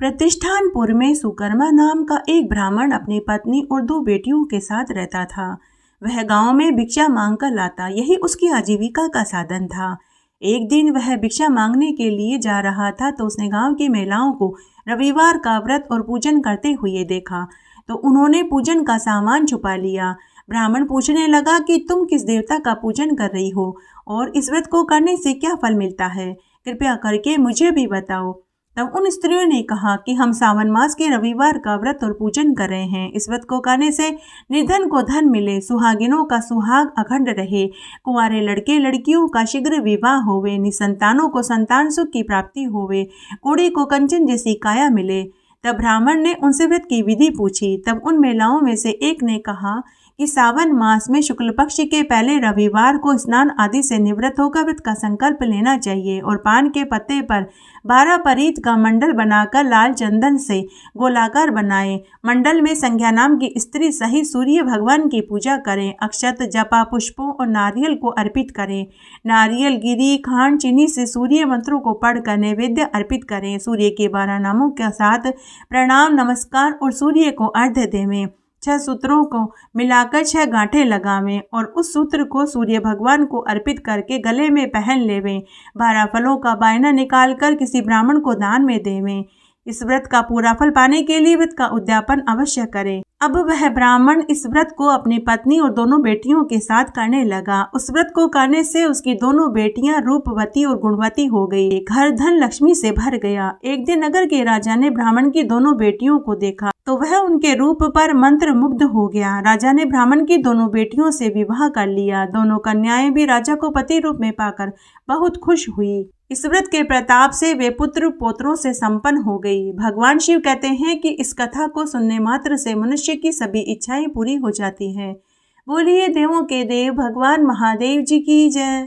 प्रतिष्ठानपुर में सुकर्मा नाम का एक ब्राह्मण अपनी पत्नी और 2 बेटियों के साथ रहता था। वह गांव में भिक्षा मांग कर लाता, यही उसकी आजीविका का साधन था। एक दिन वह भिक्षा मांगने के लिए जा रहा था तो उसने गांव की महिलाओं को रविवार का व्रत और पूजन करते हुए देखा, तो उन्होंने पूजन का सामान छुपा लिया। ब्राह्मण पूछने लगा कि तुम किस देवता का पूजन कर रही हो और इस व्रत को करने से क्या फल मिलता है, कृपया करके मुझे भी बताओ। तब उन स्त्रियों ने कहा कि हम सावन मास के रविवार का व्रत और पूजन कर रहे हैं। इस व्रत को करने से निर्धन को धन मिले, सुहागिनों का सुहाग अखंड रहे, कुंवारे लड़के लड़कियों का शीघ्र विवाह होवे, निसंतानों को संतान सुख की प्राप्ति होवे, कोढ़ी को कंचन जैसी काया मिले। तब ब्राह्मण ने उनसे व्रत की विधि पूछी। तब उन महिलाओं में से एक ने कहा कि सावन मास में शुक्ल पक्ष के पहले रविवार को स्नान आदि से निवृत्त होकर व्रत का संकल्प लेना चाहिए और पान के पत्ते पर 12 परीत का मंडल बनाकर लाल चंदन से गोलाकार बनाए। मंडल में संज्ञा नाम की स्त्री सहित सूर्य भगवान की पूजा करें। अक्षत, जपा, पुष्पों और नारियल को अर्पित करें। नारियल, गिरी, खांड, चीनी से सूर्य मंत्रों को पढ़कर नैवेद्य अर्पित करें। सूर्य के 12 नामों के साथ प्रणाम, नमस्कार और सूर्य को अर्घ्य देवें। 6 सूत्रों को मिलाकर 6 गांठें लगावें और उस सूत्र को सूर्य भगवान को अर्पित करके गले में पहन लेवें। 12 फलों का बायना निकालकर किसी ब्राह्मण को दान में देवें। इस व्रत का पूरा फल पाने के लिए व्रत का उद्यापन अवश्य करें। अब वह ब्राह्मण इस व्रत को अपनी पत्नी और दोनों बेटियों के साथ करने लगा। उस व्रत को करने से उसकी दोनों बेटियां रूपवती और गुणवती हो गई। घर धन लक्ष्मी से भर गया। एक दिन नगर के राजा ने ब्राह्मण की दोनों बेटियों को देखा तो वह उनके रूप पर मंत्र मुग्ध हो गया। राजा ने ब्राह्मण की दोनों बेटियों से विवाह कर लिया। दोनों कन्याएं भी राजा को पति रूप में पाकर बहुत खुश हुई। इस व्रत के प्रताप से वे पुत्र पौत्रों से संपन्न हो गई। भगवान शिव कहते हैं कि इस कथा को सुनने मात्र से मनुष्य की सभी इच्छाएं पूरी हो जाती हैं। बोलिए देवों के देव भगवान महादेव जी की जय।